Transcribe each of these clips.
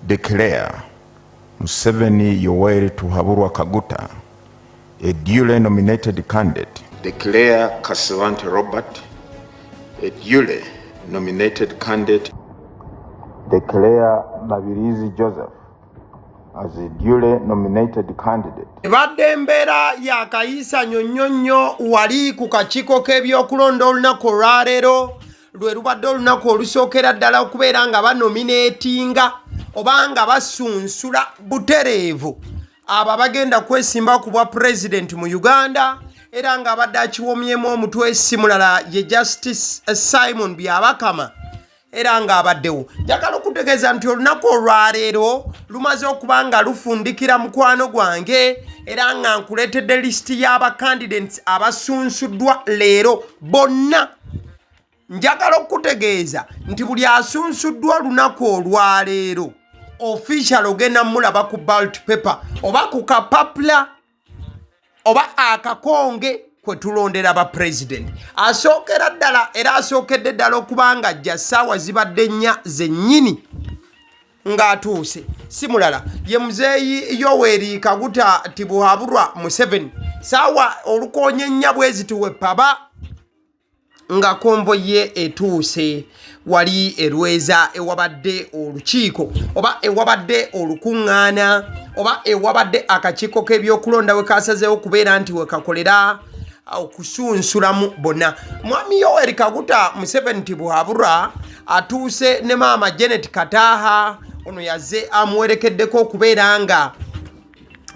declare Museveni Yoweri Tuhaburwa Kaguta a duly nominated candidate. Declare Kasavante Robert a duly nominated candidate. Declare Babirizi Joseph as a duly nominated candidate. Ebadde embeera ya Kayiisa Nnyonnyonnyo wali ku kakiiko k'ebyokulonda olunaku olwaleero lwe lubadde olunaku olusookera ddala okubeera nga banomineetinga oba nga basunsula butereevu abo bagenda kwesimba ku bwa pulezidenti mu Uganda, era nga abadde akiwomyemu omutwe si mulala ye Justice Simon Byabakama era nga abaddewo. Njagala okutegeeza nti olunaku olwaleero lumaze okuba nga lufundikira mukwano gwange era nga nkuleetedde lisiti y'abacandidates abasunsuddwa leero bonna. Njagala okutegeeza nti buli asunsuddwa lunaku olwaleero official ogenda mulaba ku ballot paper oba ku kapapula oba akakonge kwe tulondera ba president. Asookera ddala era asookedde ddala okubanga ajja ssaawa zibadde nnya zennyini ng'atuuse si mulala ye muzeeyi Yoweri Kaguta Tibuhaburwa Museveni. Ssaawa olukoonye nnya bwe zituwe paba nga konvo ye etuuse wali erweza ewabadde olukiiko oba ewabadde olukuŋŋaana oba ewabadde akakiiko k'ebyokulonda we kasazeewo kubeera nti we kakolera okusunsulamu bonna. Mwami Yoweri Kaguta Museveni Tibuhaburwa atuuse ne maama Janet Kataaha ono yazze amuwerekeddeko okubeera nga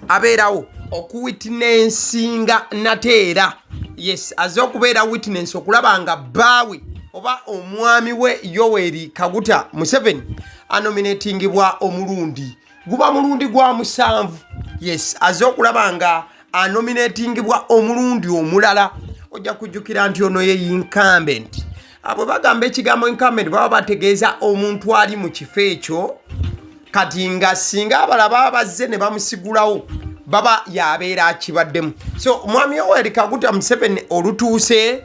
abeerawo okuwitnessinga nateera. Yes, azze okubeera witness okulaba nga bbaawe oba omwami we Yoweri Kaguta Museveni anominatingibwa omulundi guba mulundi gwa musanvu. Yes, azze okulaba nga anominatingibwa omulundi omulala. Ojja kujjukira nti ono ye incumbent. Abo bagamba ekigambo incumbent baba bategeeza omuntu ali mu kifo ekyo kati nga singa abalaba bazze ne bamusigulawo baba yabeera akibaddemu. So mwami Yoweri Kaguta Museveni olutuuse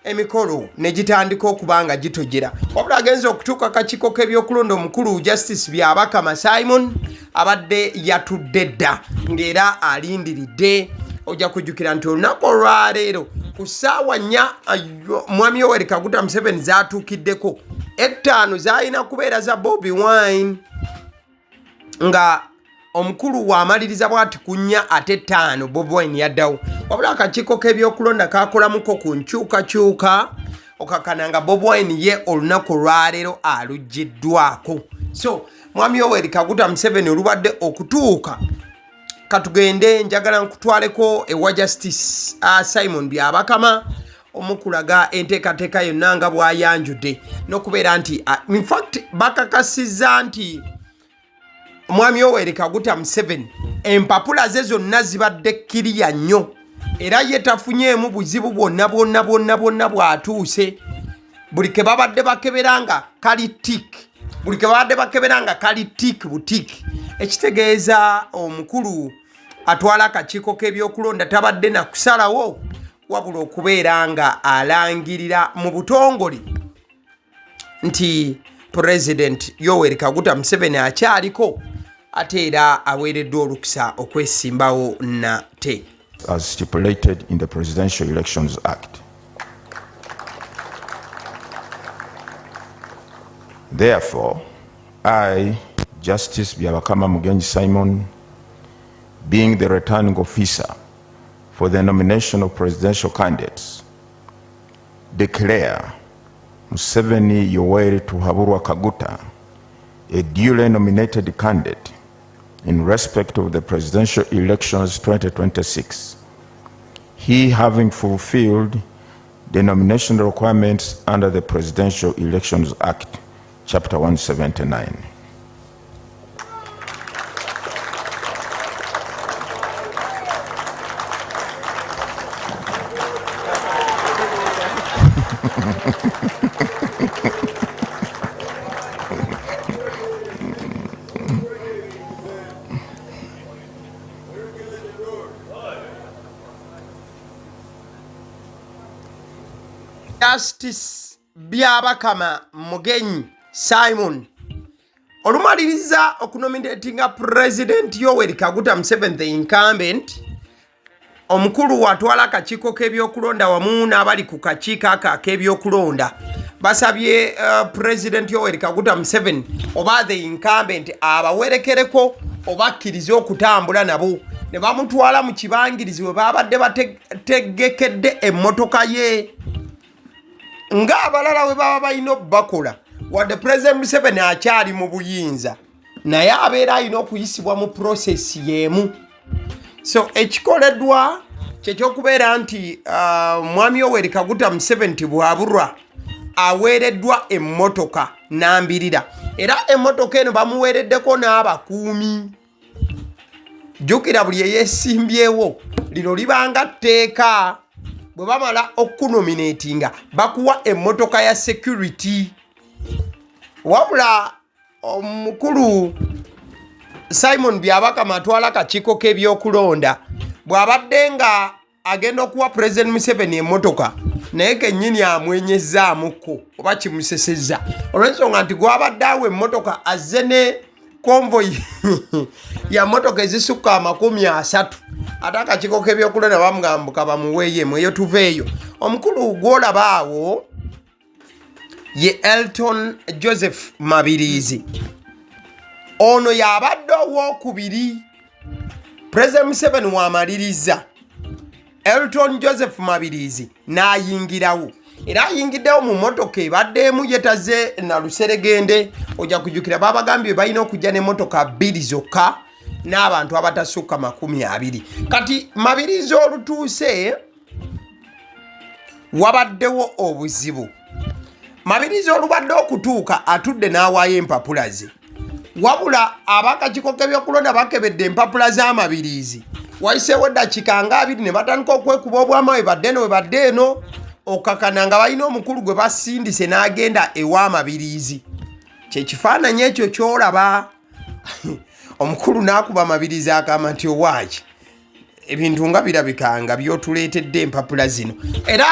emikolo ne gitandika okuba nga gitojera. Wabula agenza okutuuka kakiiko k'ebyokulonda omukulu Justice Byabakama Simon abadde yatudde dda ng'era alindiridde. Ojja kujjukira nti olunaku olwaleero ku ssaawa nnya mwami Yoweri Kaguta Museveni zaatuukiddeko, ettaano zaalina kubeera za Bobi Wine nga omukulu waamaliriza bw'ati ku nnya ate ttaano Bobi Wine yaddawo. Wabula akakiiko k'ebyokulonda kakolamuko ku nkyukakyuka okakana nga Bobi Wine ye olunaku olwaleero aluggiddwako. So mwami Yoweri Kaguta Museveni olubadde okutuuka katugende njagala nkutwaleko ewa Justice Simon Byabakama omukulaga enteekateeka yonna nga bw'ayanjudde n'okubeera nti in fact bakakasizza nti mwami Yoweri Kaguta Museveni empapula ze zonna zibadde kkiriya nnyo era ye tafunyeemu buzibu bwonna bw'atuuse. Buli ke babadde bakeberanga kali tik, buli ke babadde bakeberanga kali tik butiki. Ekitegeeza omukulu atwala akakiiko k'ebyokulonda tabadde na kusalawo wabula okubeera nga alangirira mu butongole nti President Yoweri Kaguta Museveni akyaliko ate era aweereddwa olukusa okwesimbawo nate. As stipulated in the Presidential Elections Act. Therefore, I, Justice Byabakama Mugenyi Simon, being the returning officer for the nomination of presidential candidates, declare Museveni Yoweri Tuhaburwa Kaguta a duly nominated candidate in respect of the presidential elections 2026, he having fulfilled the nomination requirements under the Presidential Elections Act, Chapter 179. Justice Byabakama Mugenyi Simon olumaliriza okunominatinga President Yoweri Kaguta Museveni the incumbent, omukulu watwala akakiiko k'ebyokulonda wamu n'abali ku kakiiko ak'ebyokulonda basabye President Yoweri Kaguta Museveni oba the incumbent abawerekereko obakkirize okutambula nabo ne bamutwala mu kibangirizi we babadde bategekedde emmotoka ye ng'abalala we baba balina okubakola wadde President Museveni akyali mu buyinza naye abeera alina okuyisibwa mu process y'emu. So ekikoleddwa kyekyokubeera nti mwami Yoweri Kaguta Museveni bwabulwa aweereddwa emmotoka n'ambirira, era emmotoka eno bamuweereddeko n'abakuumi. Jjukira buli eyeesimbyewo lino libanga tteeka bwe bamala okunominatinga bakuwa emmotoka ya security. Wabula omukulu Simon Byabakama atwala akakiiko k'ebyokulonda bw'abadde nga agenda okuwa President Museveni emmotoka naye kennyini amwenyezzaamukko oba kimusesezza olw'ensonga nti gwabadde awo emmotoka azze ne konvoyi ya mmotoka ezisukka 30 ate akakiiko k'ebyokulonda bamugambuka bamuweeyemu eyo tuveeyo. Omukulu gw'olaba awo ye Elton Joseph Mabirizi. Ono yabadde owookubiri President Museveni w'amaliriza. Elton Joseph Mabirizi n'ayingirawo era ayingiddewo mu mmotoka ebaddemu yetaze na luseregende. Ojja kujjukira babagambye balina okujja n'emmotoka 2 zokka n'abantu abatasukka 20. Kati Mabirizi olutuuse wabaddewo obuzibu. Mabirizi olubadde okutuuka atudde n'awaayo empapula ze, wabula abakakiiko k'ebyokulonda bakebedde empapula z'Amabirizi. Wayiseewo eddakiika nga 2 ne batandika okwekuba obwama we badde eno we badde eno okakana nga balina omukulu gwe basindise n'agenda ew'Amabirizi. Kyekifaananyi ekyo kyolaba omukulu n'akuba Mabirizi akama nti owaaki ebintu nga birabika nga byotuleetedde empapula zino. Era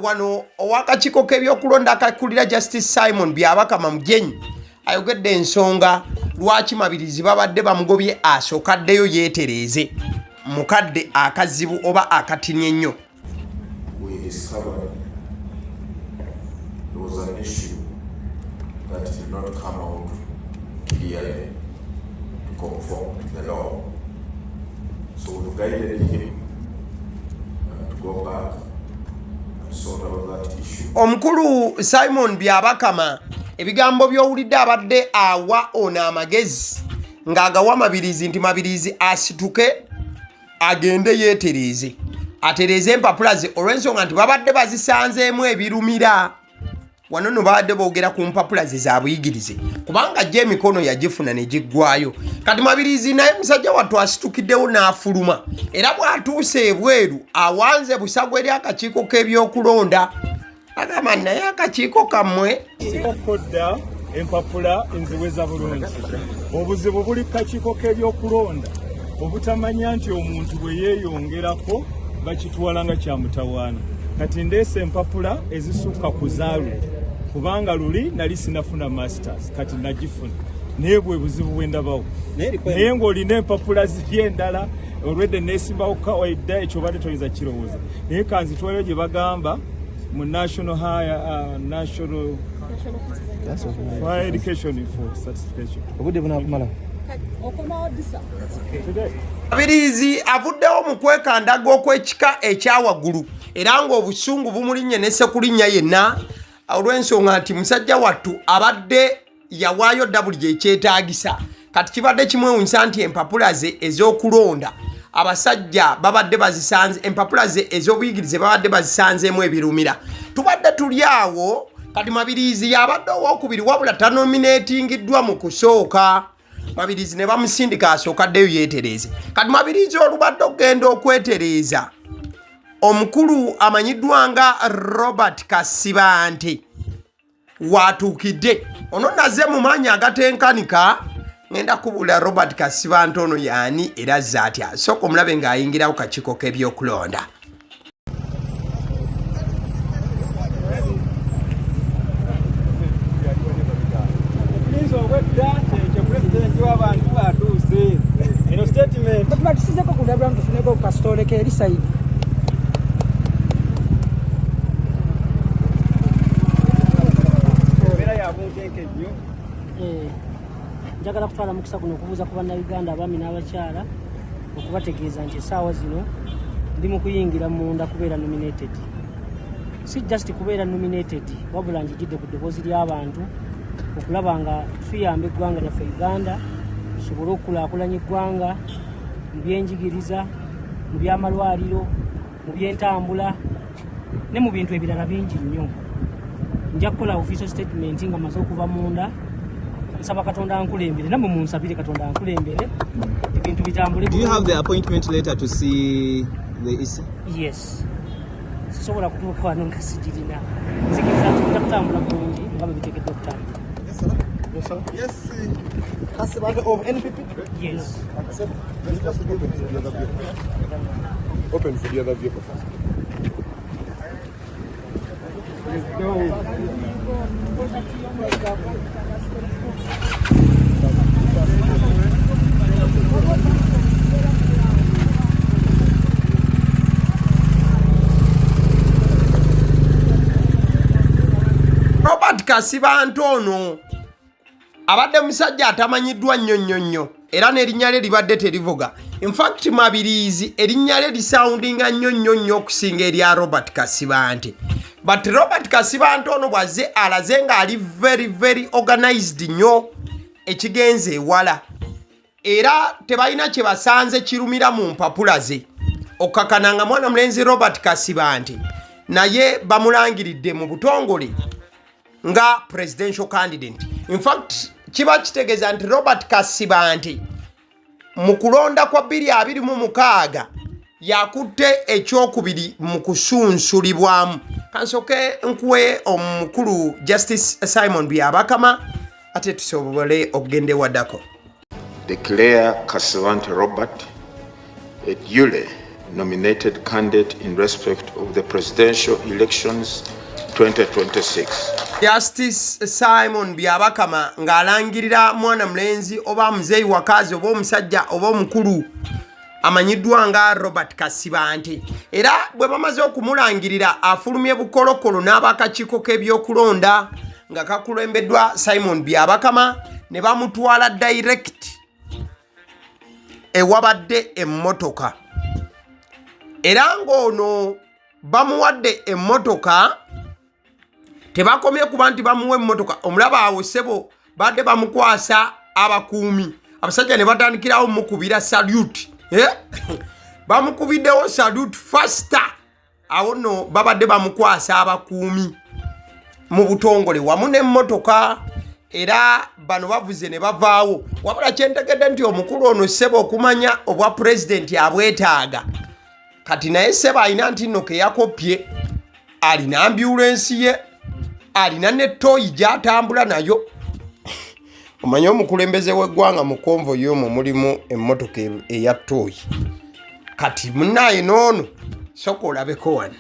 wano owakakiiko k'ebyokulonda akakulira Justice Simon Byabakama Mugenyi ayogedde ensonga lwaki Mabirizi babadde bamugobye asookaddeyo yeetereeze mukadde akazibu oba akatini ennyo. We discovered there was an issue that did not come out clearly to conform to the law. So we guided him to go back and sort out that issue. Omukulu Simon Byabakama ebigambo by'owulidde abadde awa ono amagezi ng'agawa Mabirizi nti Mabirizi asituke agende yeetereeze atereeze empapula ze olw'ensonga nti babadde bazisanzeemu ebirumira. Wano no babadde boogera ku mpapula ze za buyigirize kubanga gye emikono yagifuna ne giggwayo. Kati Mabirizi naye musajja wattu asitukiddewo n'afuluma era bw'atuuse ebweru awanze busago eri akakiiko k'ebyokulonda agamba naye akakiiko kammwe okodda empapula enziweza bulungi. Obuzibu buli kakiiko k'ebyokulonda obutamanya nti omuntu bwe yeeyongerako bakitwala nga kyamutawaana. Kati ndeese empapula ezisukka ku zaalwe kubanga luli nali sinafuna masters kati nagifuna naye bwe buzibu bwe ndabawo naye ng'olina empapula ziri endala olwedde neesimbawo kawaida ekyo badde toyinza kirowooza naye kanzitwaleyo gye bagamba mu national higher education for certification. Obudde bunaakumala Mabirizi avuddewo mu kwekandaga okw'ekika ekyawaggulu era ng'obusungu bumulinnye ne sekulinnya yenna olw'ensonga nti musajja wattu abadde yawaayo dda buli gyekyetaagisa. Kati kibadde kimwewunyisa nti empapula ze ez'okulonda abasajja babadde bazisanze, empapula ze ez'obuyigirize babadde bazisanzeemu ebirumira. Tubadde tuli awo kati Mabirizi yabadde owookubiri wabula tanominatingiddwa mu kusooka. Mabirizi ne bamusindika asookaddeyo yeetereeze. Kati Mabirizi olubadde okugenda okwetereeza omukulu amanyiddwa nga Robert Kasibante watuukidde. Ono nazze mu maanyi agatenkanika ngenda kubula Robert Kasibante ono yaani era azze atya. Sooka omulabe ng'ayingirawo kakiiko k'ebyokulonda. Sizeko kudabula mtufuneko kastole ke eri side. Njagala kutwala mukisa kuno okubuuza ku bannayuganda abaami n'abakyala okubategeeza nti essaawa zino ndi mu kuyingira munda kubeera nominated. Si just kubeera nominated wabula njigidde ku ddoboozi ly'abantu okulaba nga tuyamba eggwanga lyaffe Uganda tusobole okukulaakulanya eggwanga mu byenjigiriza, mu by'amalwaliro, mu by'entambula ne mu bintu ebirala bingi nnyo. Nja kukola official statement nga maze okuva munda. Nsaba Katonda ankulembere namwe munsabire Katonda ankulembere ebintu bitambule. Do you have the appointment letter to see the EC? Yes. Sisobola kutuuka wano nga sigirina. Nzikiriza nti kutambula bulungi nga bwe biteekeddwa okutambula. Yes, sir. Yes. Has the matter of NPP? Yes. Open for the other vehicle first. Robert Kasiba Antono abadde musajja atamanyiddwa nnyo era n'erinnya lye libadde terivuga. In fact Mabirizi erinnya lye lisoundinga nnyo okusinga erya Robert Kasiba Ante. But Robert Kasiba Antono bwaze alaze nga ali very organized nnyo ekigenze ewala. Era tebalina kye basanze kirumira mu mpapula ze. Okakananga mwana mulenzi Robert Kasiba Ante naye bamulangiridde mu butongole nga presidential candidate. In fact kiba kitegeeza nti Robert Kasiba Ante mu kulonda kwa 2026 yakutte ekyokubiri mu kusunsulibwamu. Kansoke nkuwe omukulu Justice Simon Byabakama ate tusobole okugende waddako. Declare Kasiba Ante Robert a duly nominated candidate in respect of the presidential elections 2026. Justice Simon Byabakama ng'alangirira mwana mulenzi oba muzeeyi wakazi oba omusajja oba omukulu amanyiddwa nga Robert Kasiba Ante. Era bwe bamaze okumulangirira afulumye bukolokolo n'abakakiiko k'ebyokulonda nga kakulembeddwa Simon Byabakama ne bamutwala direct ewabadde emmotoka. Era ng'ono bamuwadde emmotoka tebakomye kuba nti bamuwa emmotoka. Omulaba awo ssebo badde bamukwasa abakuumi. Abasajja ne batandikirawo mukubira salute. Bamukubiddewo salute faster. Awo no babadde bamukwasa abakuumi mu butongole wamu n'emmotoka. Era bano bavuze ne bavaawo. Wabula kyentegedde nti omukulu ono ssebo okumanya obwa pulezidenti abwetaaga. Kati naye ssebo alina nti nno ke yakopye. Alina ambulensi ye. Alina ne toyi gy'atambula nayo. Omanyi omukulembeze w'eggwanga mu konvoyi omwo mulimu emmotoka eya toyi. Kati munnaye n'ono sooka olabeko wano.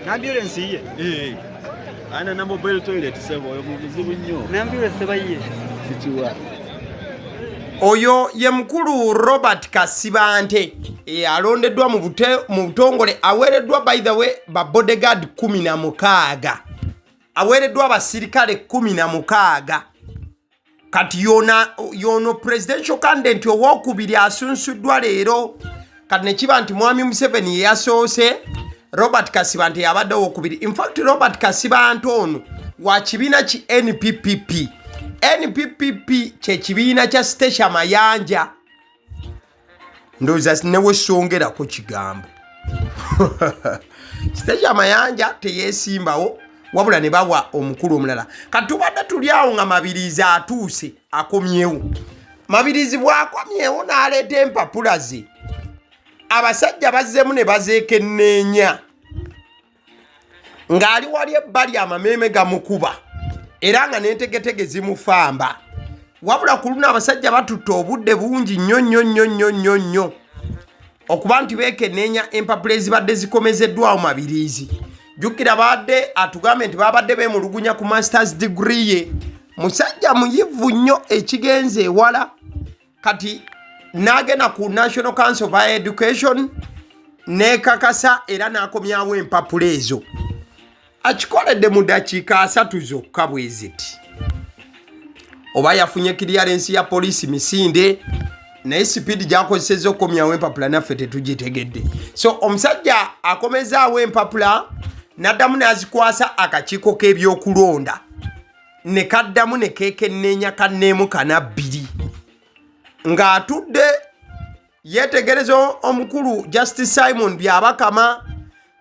Ambulance ye. Ana na mobile toilet sebo yo muzibu nnyo. Na ambulance bayiye. Sikiwa. Oyo ye mukulu Robert Kasiba Ante alondeddwa mu butongole aweereddwa by the way ba bodyguard 16. Aweereddwa abasirikale 16. Kati yono presidential candidate owokubiri Asunsudde leero. Kati ne kiba nti mwami Museveni ye yasoose Robert Kasiba Ante yabadde owokubiri. In fact Robert Kasiba Ante ono wa kibiina ki NPPP. NPPP kye kibiina kya Stesha Mayanja. Ndowooza newe songera ku kigambo. Stesha Mayanja teyeesimbawo wabula ne bawa omukulu omulala. Kati tubadde tuli awo nga Mabirizi atuuse akomyewo. Mabirizi bw'akomyewo n'aleeta empapula ze. Abasajja bazzemu ne bazeekenneenya. Ng'ali wali ebbali amameeme gamukuba. era nga n'entegetege zimufamba wabula ku luno abasajja batutte obudde bungi nnyo okuba nti beekenneenya empapula ezibadde zikomezeddwawo mabiriizi. Jjukira badde atugambe nti babadde beemulugunya ku masters degree ye. Musajja muyivu nnyo ekigenze ewala kati n'agenda ku National Council of Higher Education n'ekakasa era n'akomyawo empapula ezo. Akikoledde mu ddakiika 3 zokka bwe ziti. Oba yafunye clearance ya poliisi misinde naye sipiidi gy'akozesezza okukomyawo empapula naffe tetugitegedde. So omusajja akomezaawo empapula n'addamu n'azikwasa akakiiko k'ebyokulonda ne kaddamu ne keekenneenya kanneemu kana 2 ng'atudde yeetegereza omukulu Justice Simon Byabakama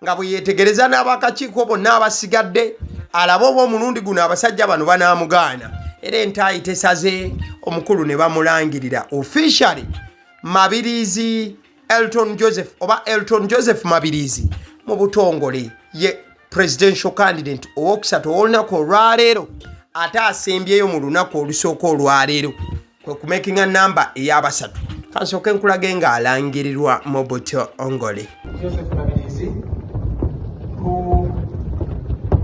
nga bwe yeetegereza n'abakakiiko bonna abasigadde alaba oba omulundi guno abasajja bano banaamugaana. Era entaayi tesaze omukulu ne bamulangirira officially Mabirizi Elton Joseph Mabirizi mu butongole ye presidential candidate owokusatu olunaku olwaleero ate asembyeyo mu lunaku olusooka olwaleero kwe kumakinga namba ey'abasatu. Kansooke nkulage ng'alangirirwa mu butongole. Joseph Mabirizi, who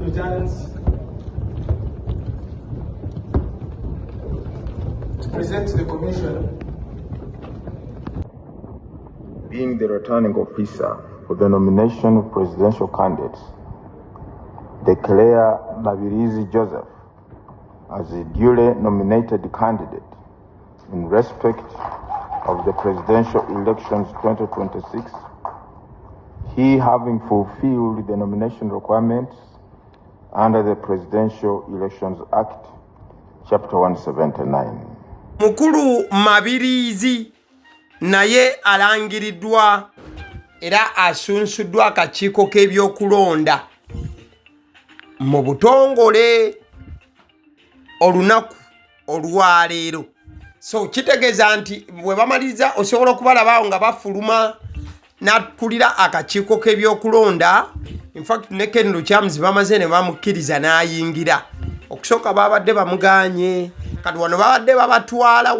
returns to present to the Commission. Being the returning officer for the nomination of presidential candidates, declare Mabirizi Joseph as a duly nominated candidate in respect of the presidential elections 2026, he having fulfilled the nomination requirements under the Presidential Elections Act, Chapter 179. Mukulu Mabirizi naye alangiriddwa era asunsuddwa akakiiko k'ebyokulonda mu butongole olunaku olwaleero. So kitegeeza nti bwe bamaliriza osobola okubalabaawo nga bafuluma n'akulira akakiiko k'ebyokulonda. In fact ne Ken Lukyamzi bamaze ne bamukkiriza n'ayingira. Okusooka babadde bamugaanye kati wano babadde babatwala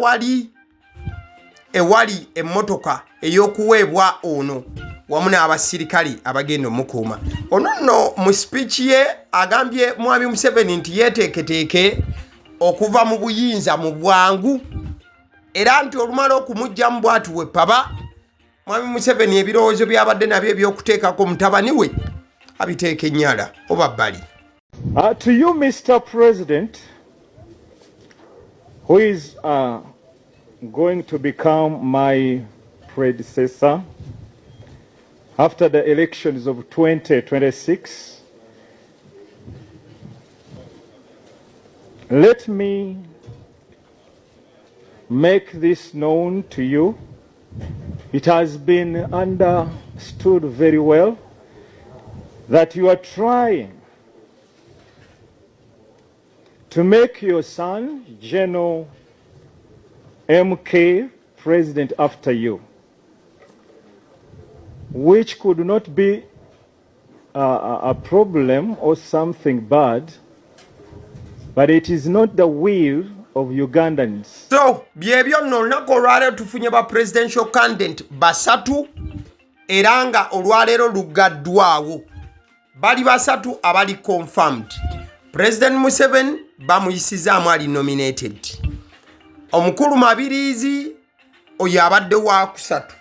ewali emmotoka ey'okuweebwa ono wamu n'abasirikali abagenda omukuuma. Ono nno mu speech ye agambye Mwami Museveni nti yeeteeketeeke okuva mu buyinza mu bwangu era nti olumala okumuggyamu bw'ati we paba Mwami Museveni ebirowoozo byabadde nabyo ebyokuteekako mutabani we abiteeka ennyala oba bbali. To you, Mr. President, who is going to become my predecessor after the elections of 2026, let me make this known to you. It has been understood very well that you are trying to make your son, General MK, president after you, which could not be a problem or something bad, but it is not the will of Ugandans. So, byebyo nno olunaku olwaleero tufunye ba presidential candidate basatu era nga olwaleero lugaddwawo. Bali basatu abali confirmed. President Museveni bamuyisizaamu ali nominated. Omukulu Mabirizi oyo abadde wakusatu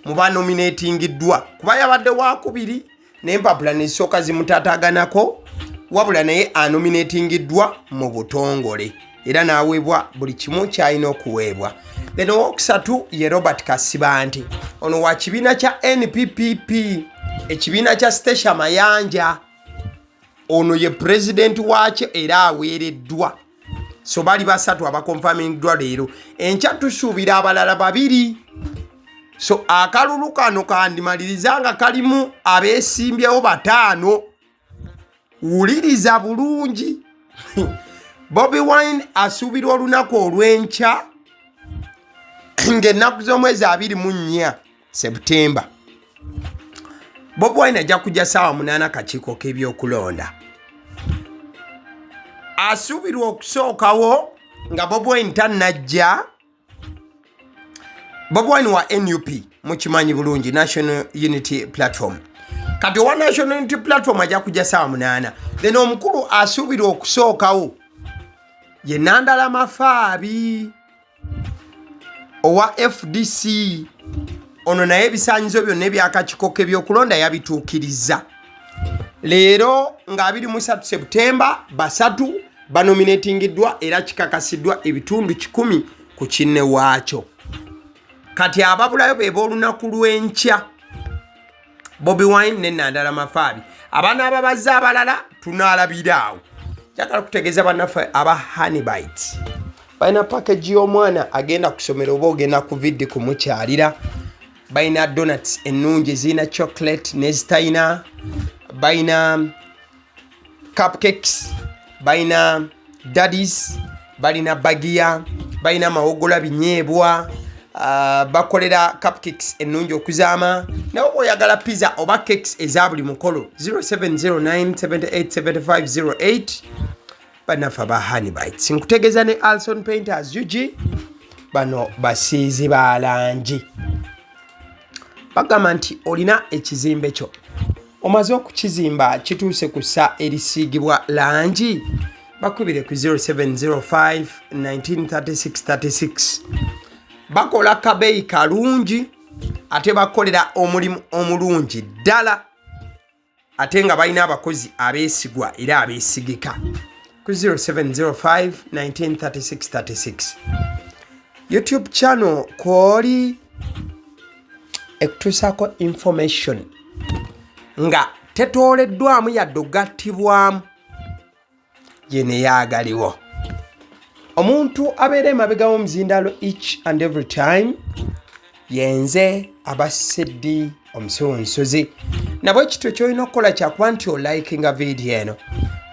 mu banominatingiddwa kuba yabadde wakubiri n'empapula n'ezisooka zimutaataaganako wabula naye anominatingiddwa mu butongole era n'aweebwa buli kimu ky'alina okuweebwa. Then owokusatu ye Robert Kasibante ono wa kibiina kya NPPP ekibiina kya Stesha Mayanja ono ye president waakyo era aweereddwa. So bali basatu abakonfamingiddwa leero. Enkya tusuubira abalala 2. So akalulu kano kandimaliriza nga kalimu abeesimbyewo 5. Wuliriza bulungi. Bobi Wine asuubirwa olunaku olw'enkya ng'ennaku z'omwezi 24 Septemba. Bobi Wine ajja kujja ssaawa 8 kakiiko k'ebyokulonda. asuubirwa okusookawo nga Bobi Wine tannajja. Bobi Wine wa NUP mukimanyi bulungi, National Unity Platform. Kati owa National Unity Platform ajja kujja saawa 8. Then omukulu asuubirwa okusookawo ye Nandala Mafaabi owa FDC. Ono naye ebisaanyizo byonna ebyakakiiko k'ebyokulonda yabituukiriza. Leero nga 23 Septemba Basatu banominatingiddwa era kikakasiddwa ebitundu 10 ku kinne waakyo. Kati ababulayo be b'olunaku lw'enkya Bobi Wine ne Nandala Mafaabi. Abaana ababazze abalala tunaalabiraawo. Njagala kutegeeza bannaffe aba Honey Bites. Balina package y'omwana agenda ku ssomero oba ogenda ku viddi kumukyalira. Balina donuts ennungi zirina chocolate n'ezitayina. Balina cupcakes. Balina daddies. Balina bagiya. Balina mawogola binyeebwa. Bakolera cupcakes ennungi okuzaama. Nawe bw'oyagala pizza oba cakes eza buli mukolo 0709787508 bannaffe aba Honey Bites. Nkutegeeza ne Alson Painters UG bano basiizi ba langi. Bagamba nti olina ekizimbe kyo omaze okukizimba kituuse ku ssa erisiigibwa langi, bakubire ku 0705 193636. Bakola kabeeyi kalungi ate bakolera omulimu omulungi ddala ate nga balina abakozi abeesigwa era abeesigika ku 0705 193636. YouTube channel kwoli ekutuusaako information nga tetooleddwamu yadde ogattibwamu yene yaagaliwo. Omuntu abeera emabega w'omuzindalo each and every time yenze Abaseddi Omusunsuze. Nabwe ekito kyolina okukola kyakuba nti olikinga video eno,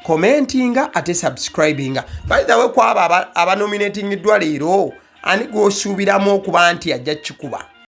commentinga ate subscribinga. By the way, kwaba abanominatingiddwa leero ani gw'osuubiramu okuba nti ajja kikuba?